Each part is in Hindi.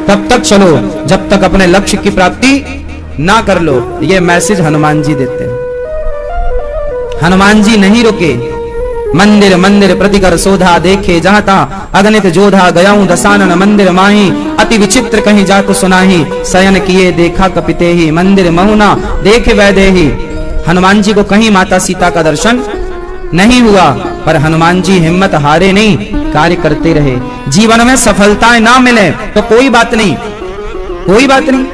तब तक चलो जब तक अपने लक्ष्य की प्राप्ति ना कर लो। ये मैसेज हनुमान जी देते हैं। हनुमान जी नहीं रुके। मंदिर मंदिर प्रतिकर शोधा देखे जहाँ तहाँ अगणित जोधा गयाऊं दसानन मंदिर माही अति विचित्र कहीं जाको सुनाही शयन किए देखा कपिते ही मंदिर महुना देखे वैदेही। हनुमान जी को कहीं माता सीता का दर्शन नहीं हुआ, पर हनुमान जी हिम्मत हारे नहीं, कार्य करते रहे। जीवन में सफलताएं ना मिले तो कोई बात नहीं, कोई बात नहीं,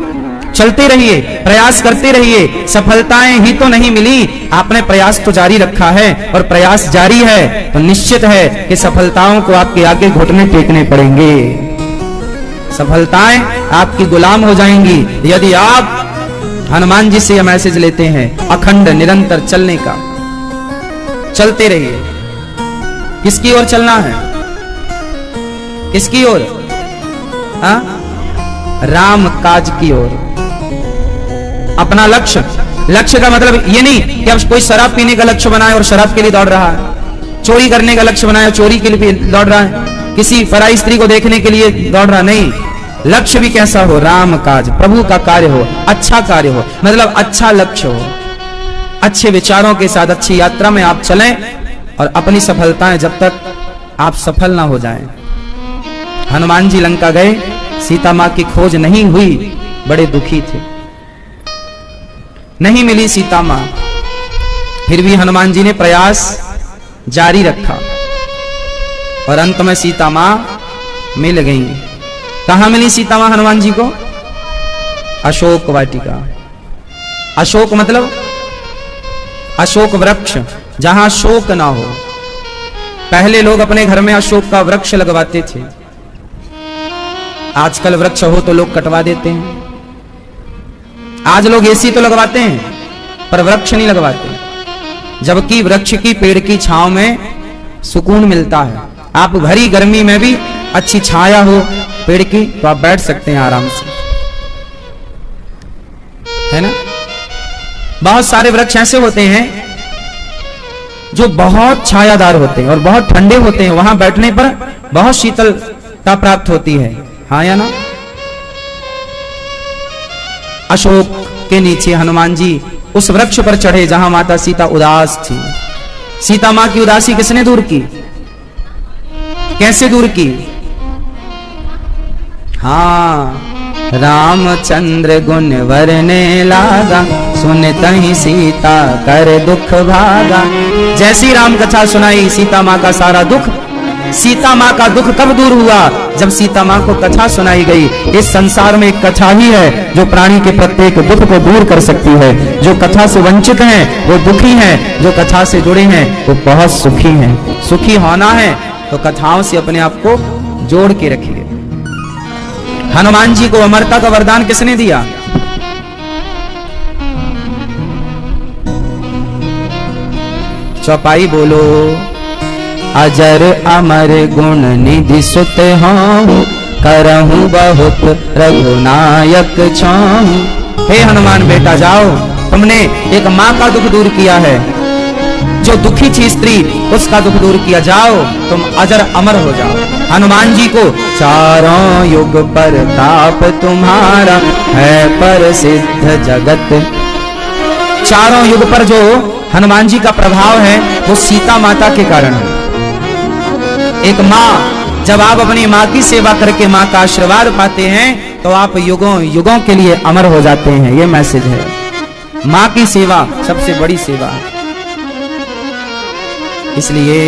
चलते रहिए, प्रयास करते रहिए। सफलताएं ही तो नहीं मिली, आपने प्रयास तो जारी रखा है, और प्रयास जारी है तो निश्चित है कि सफलताओं को आपके आगे घुटने टेकने पड़ेंगे। सफलताएं आपकी गुलाम हो जाएंगी यदि आप हनुमान जी से यह मैसेज लेते हैं अखंड निरंतर चलने का। चलते रहिए। किसकी ओर चलना है? किसकी ओर? राम काज की ओर। अपना लक्ष्य, लक्ष्य का मतलब ये नहीं कि अब कोई शराब पीने का लक्ष्य बनाए और शराब के लिए दौड़ रहा है, चोरी करने का लक्ष्य बनाए और चोरी के लिए दौड़ रहा है, किसी पराई स्त्री को देखने के लिए दौड़ रहा नहीं। लक्ष्य भी कैसा हो? राम काज, प्रभु का कार्य हो, अच्छा कार्य हो, मतलब अच्छा लक्ष्य हो। अच्छे विचारों के साथ अच्छी यात्रा में आप चलें और अपनी सफलताएं जब तक आप सफल ना हो जाएं। हनुमान जी लंका गए, सीता मां की खोज नहीं हुई, बड़े दुखी थे, नहीं मिली सीता मां। फिर भी हनुमान जी ने प्रयास जारी रखा और अंत में सीता मां मिल गई। कहां मिली सीता मां हनुमान जी को? अशोक वाटिका। अशोक मतलब अशोक वृक्ष, जहां शोक ना हो। पहले लोग अपने घर में अशोक का वृक्ष लगवाते थे, आजकल वृक्ष हो तो लोग कटवा देते हैं। आज लोग एसी तो लगवाते हैं पर वृक्ष नहीं लगवाते, जबकि वृक्ष की पेड़ की छांव में सुकून मिलता है। आप भरी गर्मी में भी अच्छी छाया हो पेड़ की तो आप बैठ सकते हैं आराम से, है ना। बहुत सारे वृक्ष ऐसे होते हैं जो बहुत छायादार होते हैं और बहुत ठंडे होते हैं, वहां बैठने पर बहुत शीतलता प्राप्त होती है, हाँ या ना। अशोक के नीचे हनुमान जी उस वृक्ष पर चढ़े जहां माता सीता उदास थी। सीता मां की उदासी किसने दूर की? कैसे दूर की? हाँ, रामचंद्र गुण वरने लागा, सुनतहि सीता कर दुख भागा। जैसी राम कथा सुनाई सीता मां का सारा दुख, सीता मां का दुख कब दूर हुआ? जब सीता मां को कथा सुनाई गई। इस संसार में एक कथा ही है जो प्राणी के प्रत्येक दुख को दूर कर सकती है। जो कथा से वंचित हैं वो दुखी हैं, जो कथा से जुड़े हैं वो बहुत सुखी हैं। सुखी होना है तो कथाओं से अपने आप को जोड़ के रखिए। हनुमान जी को अमरता का वरदान किसने दिया? चौपाई बोलो। अजर अमर गुण निधि सुत हूँ, करहूँ बहुत रघुनायक छाऊं। हे हनुमान बेटा जाओ, तुमने एक माँ का दुख दूर किया है, जो दुखी थी स्त्री उसका दुख दूर किया। जाओ तुम अजर अमर हो जाओ। हनुमान जी को चारों युग पर ताप तुम्हारा है प्रसिद्ध जगत। चारों युग पर जो हनुमान जी का प्रभाव है वो सीता माता के कारण है। एक माँ, जब आप अपनी माँ की सेवा करके माँ का आशीर्वाद पाते हैं तो आप युगों युगों के लिए अमर हो जाते हैं। ये मैसेज है। माँ की सेवा सबसे बड़ी सेवा है। इसलिए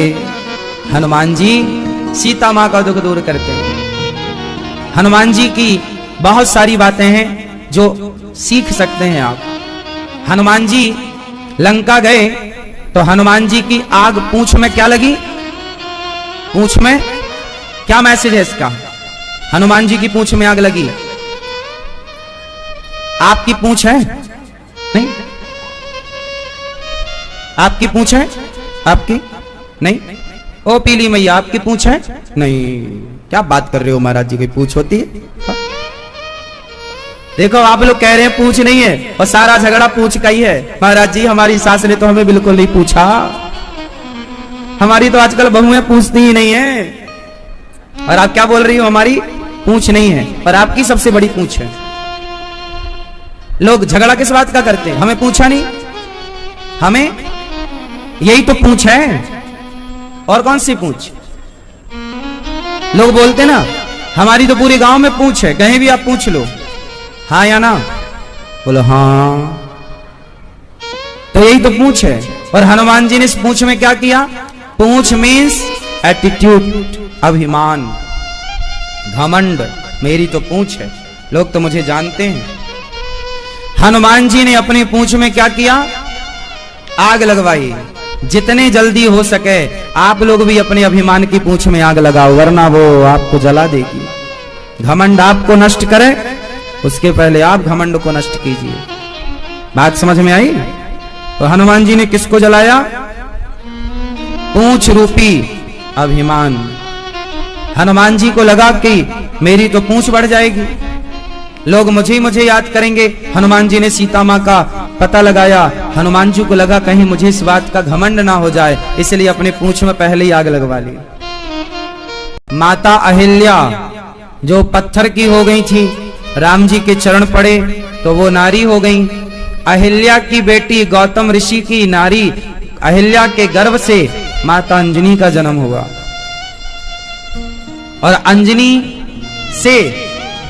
हनुमान जी सीता माँ का दुख दूर करते हैं। हनुमान जी की बहुत सारी बातें हैं जो सीख सकते हैं आप। हनुमान जी लंका गए तो हनुमान जी की आग पूंछ में क्या लगी? पूंछ में क्या मैसेज है इसका? हनुमान जी की पूंछ में आग लगी। आपकी पूंछ है? नहीं। आपकी पूंछ है? आपकी नहीं। ओ पीली मैया, आपकी पूंछ है? नहीं। क्या बात कर रहे हो महाराज जी, की पूंछ होती है? देखो आप लोग कह रहे हैं पूंछ नहीं है और सारा झगड़ा पूंछ का ही है। महाराज जी हमारी सास ने तो हमें बिल्कुल नहीं पूछा, हमारी तो आजकल बहुएं पूछती ही नहीं है। और आप क्या बोल रही हो? हमारी पूंछ नहीं है, पर आपकी सबसे बड़ी पूंछ है। लोग झगड़ा किस बात का करते हैं? हमें पूछा नहीं, हमें यही तो पूंछ है, और कौन सी पूंछ? लोग बोलते ना हमारी तो पूरे गांव में पूंछ है, कहीं भी आप पूछ लो, हाँ या ना? बोलो हाँ, तो यही तो पूंछ है। और हनुमान जी ने इस पूंछ में क्या किया? पूंछ मीन्स एटीट्यूड, अभिमान, घमंड। मेरी तो पूंछ है, लोग तो मुझे जानते हैं। हनुमान जी ने अपनी पूंछ में क्या किया? आग लगवाई। जितने जल्दी हो सके आप लोग भी अपने अभिमान की पूंछ में आग लगाओ, वरना वो आपको जला देगी। घमंड आपको नष्ट करे उसके पहले आप घमंड को नष्ट कीजिए। बात समझ में आई? तो हनुमान जी ने किसको जलाया? पूंछ रूपी अभिमान। हनुमान जी को लगा कि मेरी तो पूंछ बढ़ जाएगी, लोग मुझे याद करेंगे। हनुमान जी ने सीता मां का पता लगाया। हनुमान जी को लगा कहीं मुझे इस बात का घमंड ना हो जाए, इसलिए अपने पूंछ में पहले ही आग लगवा ली। माता अहिल्या जो पत्थर की हो गई थी, राम जी के चरण पड़े तो वो नारी हो गई। अहिल्या की बेटी गौतम ऋषि की नारी अहिल्या के गर्भ से माता अंजनी का जन्म हुआ, और अंजनी से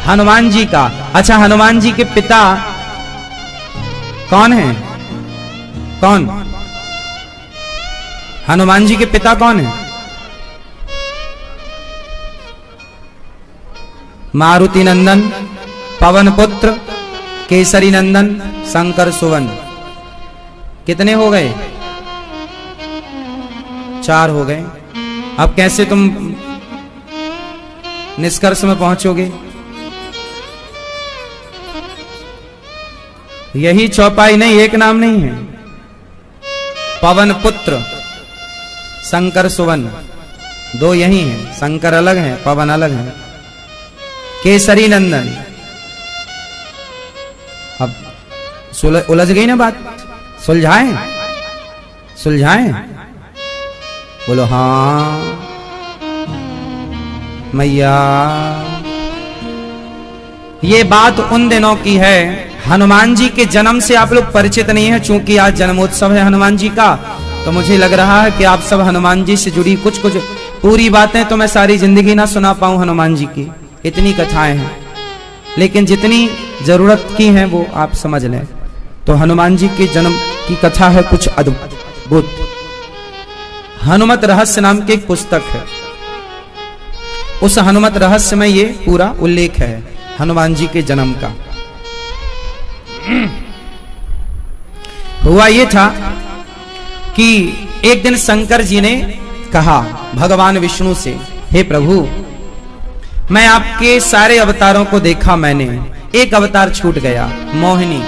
हनुमान जी का। अच्छा, हनुमान जी के पिता कौन है? कौन? हनुमान जी के पिता कौन है? मारुति नंदन, पवन पुत्र, केसरी नंदन, शंकर सुवन। कितने हो गए? 4 हो गए। अब कैसे तुम निष्कर्ष में पहुंचोगे? यही चौपाई नहीं, एक नाम नहीं है। पवन पुत्र, शंकर सुवन, 2 यही हैं। शंकर अलग है, पवन अलग है। केसरी नंदन। अब उलझ गई ना बात? सुलझाएं? सुलझाएं? बोलो हाँ मैया। ये बात उन दिनों की है, हनुमान जी के जन्म से आप लोग परिचित नहीं है। चूंकि आज जन्मोत्सव है हनुमान जी का, तो मुझे लग रहा है कि आप सब हनुमान जी से जुड़ी कुछ कुछ पूरी बातें तो मैं सारी जिंदगी ना सुना पाऊं हनुमान जी की, इतनी कथाएं हैं, लेकिन जितनी जरूरत की हैं वो आप समझ लें। तो हनुमान जी के जन्म की कथा है कुछ अद्भुत। हनुमत रहस्य नाम की एक पुस्तक है, उस हनुमत रहस्य में ये पूरा उल्लेख है हनुमान जी के जन्म का। हुआ ये था कि एक दिन शंकर जी ने कहा भगवान विष्णु से, हे प्रभु, मैं आपके सारे अवतारों को देखा, मैंने एक अवतार छूट गया, मोहिनी,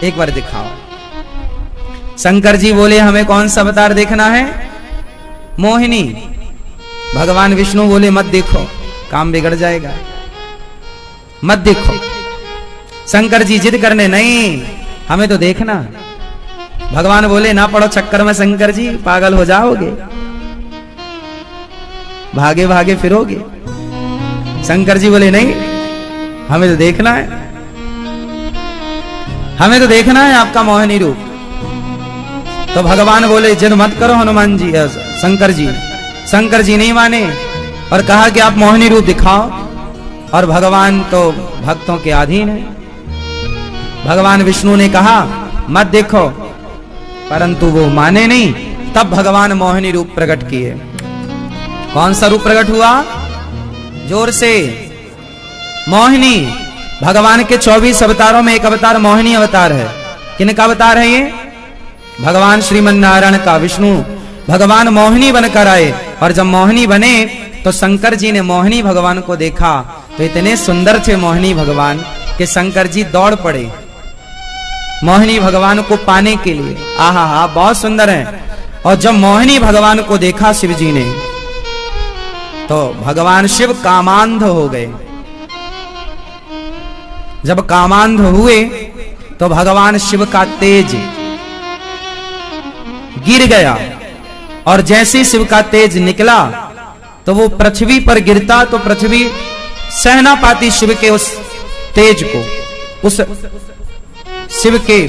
एक बार दिखाओ। शंकर जी बोले, हमें कौन सा अवतार देखना है? मोहिनी। भगवान विष्णु बोले, मत देखो, काम बिगड़ जाएगा, मत देखो। शंकर जी जिद करने, नहीं हमें तो देखना। भगवान बोले, ना पड़ो चक्कर में शंकर जी, पागल हो जाओगे, भागे भागे फिरोगे। शंकर जी बोले, नहीं हमें तो देखना है, हमें तो देखना है आपका मोहिनी रूप। तो भगवान बोले, जिद मत करो हनुमान जी, शंकर जी। शंकर जी नहीं माने और कहा कि आप मोहिनी रूप दिखाओ, और भगवान तो भक्तों के अधीन है। भगवान विष्णु ने कहा मत देखो, परंतु वो माने नहीं। तब भगवान मोहिनी रूप प्रकट किए। कौन सा रूप प्रकट हुआ? जोर से, मोहिनी। भगवान के 24 अवतारों में एक अवतार मोहिनी अवतार है। किनका अवतार है ये? भगवान श्रीमन नारायण का। विष्णु भगवान मोहिनी बनकर आए, और जब मोहिनी बने तो शंकर जी ने मोहिनी भगवान को देखा तो इतने सुंदर थे मोहिनी भगवान कि शंकर जी दौड़ पड़े मोहिनी भगवान को पाने के लिए। आहा हा, बहुत सुंदर है। और जब मोहिनी भगवान को देखा शिव जी ने, तो भगवान शिव कामांध हो गए। जब कामांध हुए तो भगवान शिव का तेज गिर गया, और जैसे शिव का तेज निकला तो वो पृथ्वी पर गिरता तो पृथ्वी सहना पाती शिव के उस तेज को, उस शिव के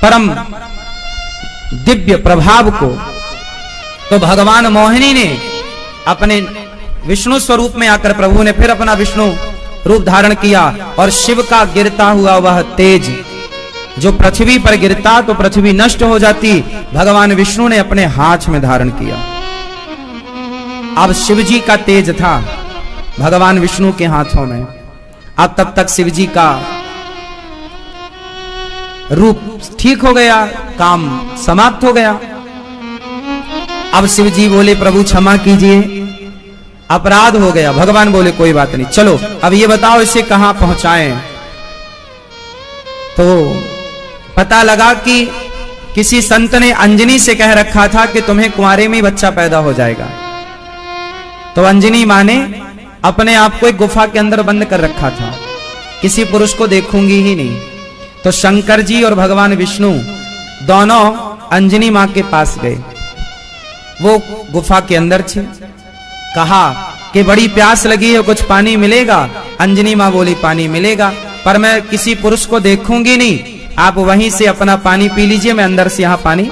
परम दिव्य प्रभाव को। तो भगवान मोहिनी ने अपने विष्णु स्वरूप में आकर प्रभु ने फिर अपना विष्णु रूप धारण किया और शिव का गिरता हुआ वह तेज जो पृथ्वी पर गिरता तो पृथ्वी नष्ट हो जाती, भगवान विष्णु ने अपने हाथ में धारण किया। अब शिव जी का तेज था भगवान विष्णु के हाथों में। अब तब तक शिव जी का रूप ठीक हो गया, काम समाप्त हो गया। अब शिव जी बोले प्रभु क्षमा कीजिए, अपराध हो गया। भगवान बोले कोई बात नहीं, चलो अब ये बताओ इसे कहां पहुंचाएं। तो पता लगा कि किसी संत ने अंजनी से कह रखा था कि तुम्हें कुंवारे में बच्चा पैदा हो जाएगा। तो अंजनी मां ने अपने आप को एक गुफा के अंदर बंद कर रखा था, किसी पुरुष को देखूंगी ही नहीं। तो शंकर जी और भगवान विष्णु दोनों अंजनी मां के पास गए। वो गुफा के अंदर थे, कहा कि बड़ी प्यास लगी है, कुछ पानी मिलेगा। अंजनी मां बोली पानी मिलेगा, पर मैं किसी पुरुष को देखूंगी नहीं, आप वहीं से अपना पानी पी लीजिए, मैं अंदर से यहां पानी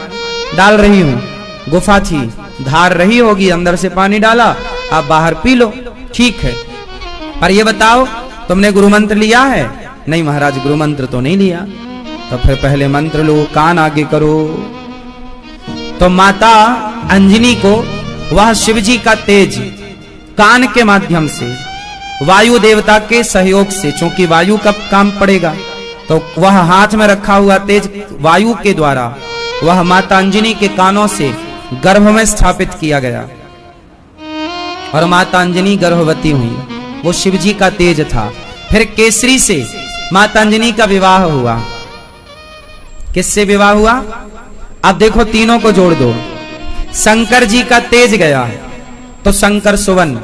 डाल रही हूं। गुफा थी, धार रही होगी, अंदर से पानी डाला, आप बाहर पी लो, ठीक है। पर ये बताओ तुमने गुरु मंत्र लिया है? नहीं महाराज गुरु मंत्र तो नहीं लिया। तो फिर पहले मंत्र लो, कान आगे करो। तो माता अंजनी को वह शिवजी का तेज कान के माध्यम से, वायु देवता के सहयोग से, चूंकि वायु का काम पड़ेगा, तो वह हाथ में रखा हुआ तेज वायु के द्वारा वह माता अंजनी के कानों से गर्भ में स्थापित किया गया और माता अंजनी गर्भवती हुई। वो शिवजी का तेज था। फिर केसरी से माता अंजनी का विवाह हुआ। किससे विवाह हुआ? अब देखो तीनों को जोड़ दो। शंकर जी का तेज गया तो शंकर सुवन,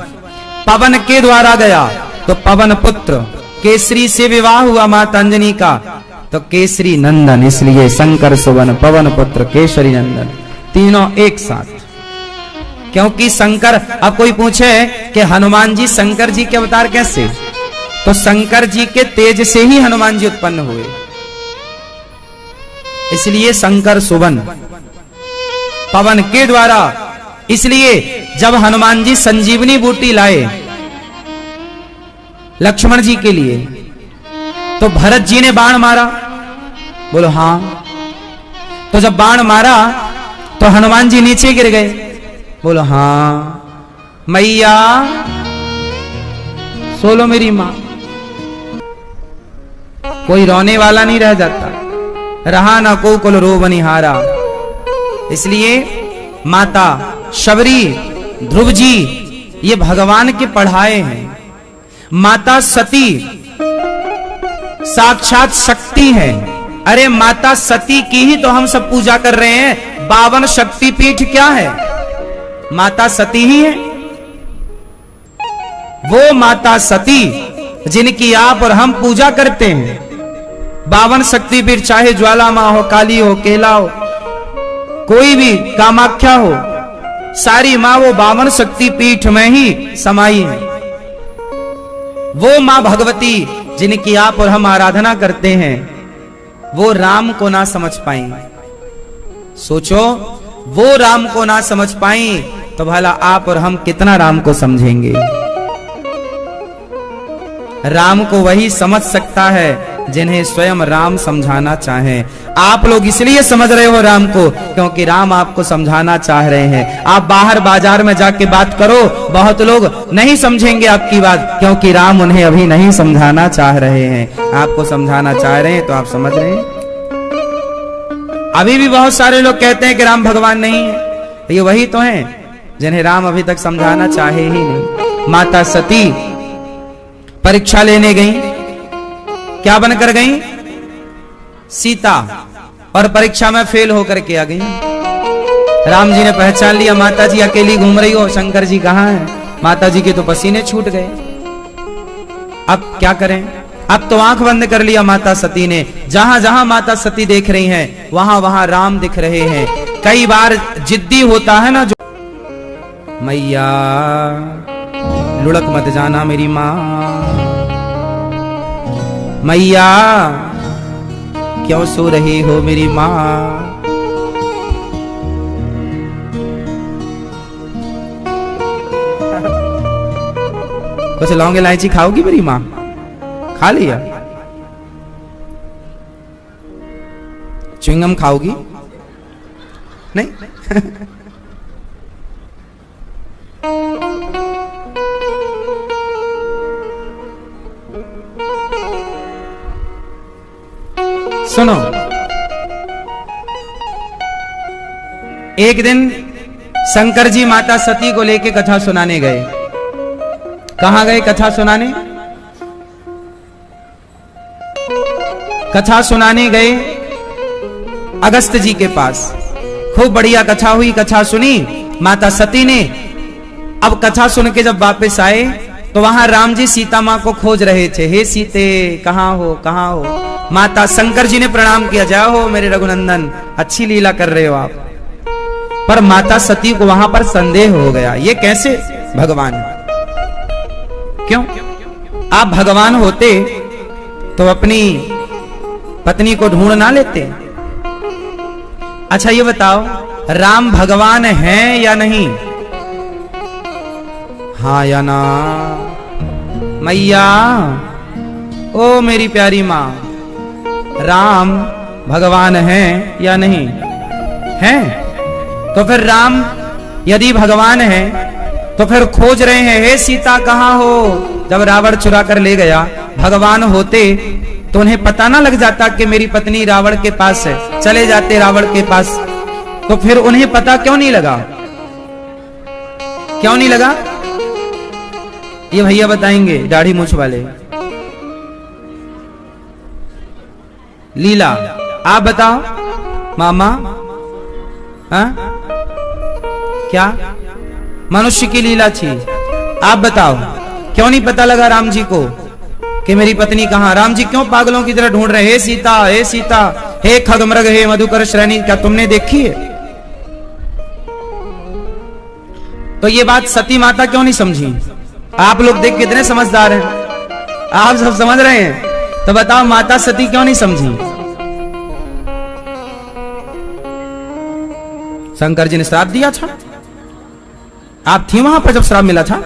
पवन के द्वारा गया तो पवन पुत्र, केसरी से विवाह हुआ माता अंजनी का तो केसरी नंदन, इसलिए शंकर सुवन पवन पुत्र केसरी नंदन, तीनों एक साथ। क्योंकि शंकर, अब कोई पूछे कि हनुमान जी शंकर जी के अवतार कैसे, तो शंकर जी के तेज से ही हनुमान जी उत्पन्न हुए, इसलिए शंकर सुवन पवन के द्वारा। इसलिए जब हनुमान जी संजीवनी बूटी लाए लक्ष्मण जी के लिए, तो भरत जी ने बाण मारा, बोलो हां। तो जब बाण मारा तो हनुमान जी नीचे गिर गए, बोलो हां। मैया सोलो मेरी मां। कोई रोने वाला नहीं रह जाता, रहा ना को कुल रो बनिहारा। इसलिए माता शबरी, ध्रुव जी ये भगवान के पढ़ाए हैं। माता सती साक्षात शक्ति है। अरे माता सती की ही तो हम सब पूजा कर रहे हैं। 52 शक्तिपीठ क्या है? माता सती ही है। वो माता सती जिनकी आप और हम पूजा करते हैं। 52 शक्तिपीठ, चाहे ज्वाला मां हो, काली हो, केला हो, कोई भी, कामाख्या हो, सारी मां वो 52 शक्तिपीठ में ही समाई है। वो मां भगवती जिनकी आप और हम आराधना करते हैं, वो राम को ना समझ पाई। सोचो, वो राम को ना समझ पाई तो भला आप और हम कितना राम को समझेंगे। राम को वही समझ सकता है जिन्हें स्वयं राम समझाना चाहे। आप लोग इसलिए समझ रहे हो राम को क्योंकि राम आपको समझाना चाह रहे हैं। आप बाहर बाजार में जाके बात करो, बहुत लोग नहीं समझेंगे आपकी बात, क्योंकि राम उन्हें अभी नहीं समझाना चाह रहे हैं। आपको समझाना चाह रहे हैं तो आप समझ रहे हैं। अभी भी बहुत सारे लोग कहते हैं कि राम भगवान नहीं है, तो ये वही तो हैं जिन्हें राम अभी तक समझाना चाहे ही नहीं। माता सती परीक्षा लेने गई, क्या बनकर गई? सीता, और परीक्षा में फेल होकर के आ गई। राम जी ने पहचान लिया, माता जी अकेली घूम रही हो, शंकर जी कहां हैं? माता जी के तो पसीने छूट गए। अब क्या करें? अब तो आंख बंद कर लिया माता सती ने। जहां जहां माता सती देख रही हैं, वहां वहां राम दिख रहे हैं। कई बार जिद्दी होता है ना जो, मैया लुढ़क मत जाना मेरी माँ। मैया क्यों सो रही हो मेरी माँ? कुछ लौंग इलायची खाओगी मेरी माँ? खा लिया? च्युइंगम खाओगी? नहीं? सुनो, एक दिन शंकर जी माता सती को लेके कथा सुनाने गए। कहां गए कथा सुनाने? कथा सुनाने गए अगस्त जी के पास। खूब बढ़िया कथा हुई, कथा सुनी माता सती ने। अब कथा सुन के जब वापस आए तो वहां राम जी सीता मां को खोज रहे थे। हे सीते, कहां हो, कहां हो? माता शंकर जी ने प्रणाम किया, जय हो मेरे रघुनंदन, अच्छी लीला कर रहे हो आप। पर माता सती को वहां पर संदेह हो गया, ये कैसे भगवान? क्यों? आप भगवान होते तो अपनी पत्नी को ढूंढ ना लेते? अच्छा ये बताओ, राम भगवान हैं या नहीं? हाँ या ना? मैया, ओ मेरी प्यारी माँ, राम भगवान हैं या नहीं? हैं? तो फिर राम यदि भगवान हैं तो फिर खोज रहे हैं, हे सीता कहां हो? जब रावण चुरा कर ले गया, भगवान होते तो उन्हें पता ना लग जाता कि मेरी पत्नी रावण के पास है, चले जाते रावण के पास। तो फिर उन्हें पता क्यों नहीं लगा? क्यों नहीं लगा? ये भैया बताएंगे, दाढ़ी मूछ वाले। लीला आप बताओ मामा। हाँ? क्या मनुष्य की लीला थी? आप बताओ, क्यों नहीं पता लगा राम जी को कि मेरी पत्नी कहां? राम जी क्यों पागलों की तरह ढूंढ रहे? हे सीता, हे सीता, हे खगमृग, हे मधुकर श्रेणी, क्या तुमने देखी है? तो ये बात सती माता क्यों नहीं समझी? आप लोग देख कितने समझदार हैं, आप सब समझ रहे हैं। तो बताओ माता सती क्यों नहीं समझी? शंकर जी ने श्राप दिया था, आप थी वहां पर जब श्राप मिला था?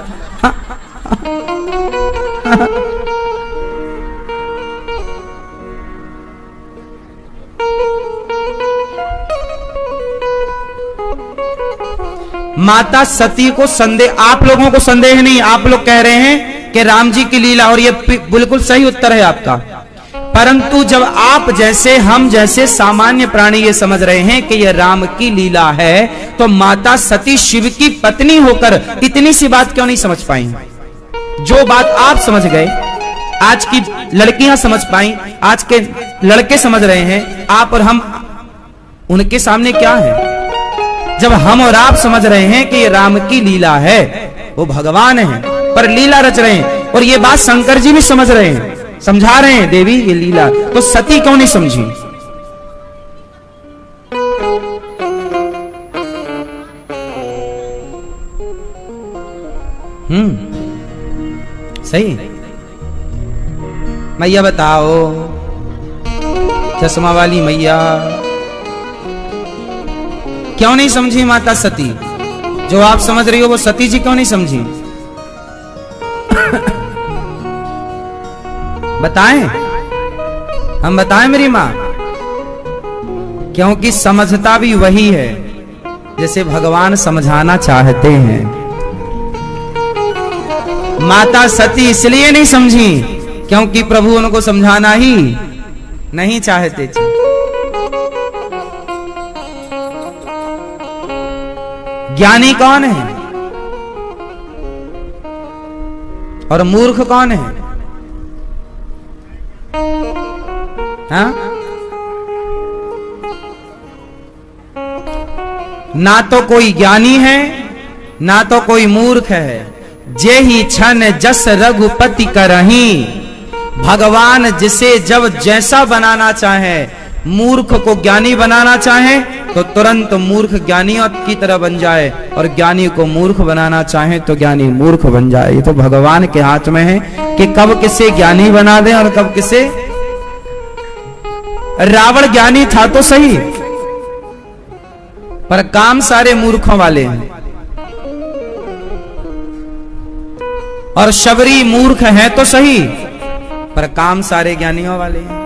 माता सती को संदेह, आप लोगों को संदेह नहीं, आप लोग कह रहे हैं कि राम जी की लीला, और ये बिल्कुल सही उत्तर है आपका। परंतु जब आप जैसे, हम जैसे सामान्य प्राणी ये समझ रहे हैं कि ये राम की लीला है, तो माता सती शिव की पत्नी होकर इतनी सी बात क्यों नहीं समझ पाई? जो बात आप समझ गए, आज की लड़कियां समझ पाई, आज के लड़के समझ रहे हैं, आप और हम उनके सामने क्या है? जब हम और आप समझ रहे हैं कि ये राम की लीला है, वो भगवान है पर लीला रच रहे हैं, और ये बात शंकर जी भी समझ रहे हैं, समझा रहे हैं देवी ये लीला, तो सती क्यों नहीं समझी? सही। मैया बताओ, चश्मा वाली मैया, क्यों नहीं समझी माता सती? जो आप समझ रही हो वो सती जी क्यों नहीं समझी? बताएं, हम बताएं मेरी मां। क्योंकि समझता भी वही है जैसे भगवान समझाना चाहते हैं। माता सती इसलिए नहीं समझी क्योंकि प्रभु उनको समझाना ही नहीं चाहते थे। ज्ञानी कौन है और मूर्ख कौन है? हाँ? ना तो कोई ज्ञानी है ना तो कोई मूर्ख है। जे ही छन जस रघुपति करही, भगवान जिसे जब जैसा बनाना चाहे मूर्ख को ज्ञानी बनाना चाहे तो तुरंत मूर्ख ज्ञानी की तरह बन जाए, और ज्ञानी को मूर्ख बनाना चाहे तो ज्ञानी मूर्ख बन जाए। ये तो भगवान के हाथ में है कि कब किसे ज्ञानी बना दे और कब किसे। रावण ज्ञानी था तो सही, पर काम सारे मूर्खों वाले हैं, और शबरी मूर्ख है तो सही, पर काम सारे ज्ञानियों वाले हैं।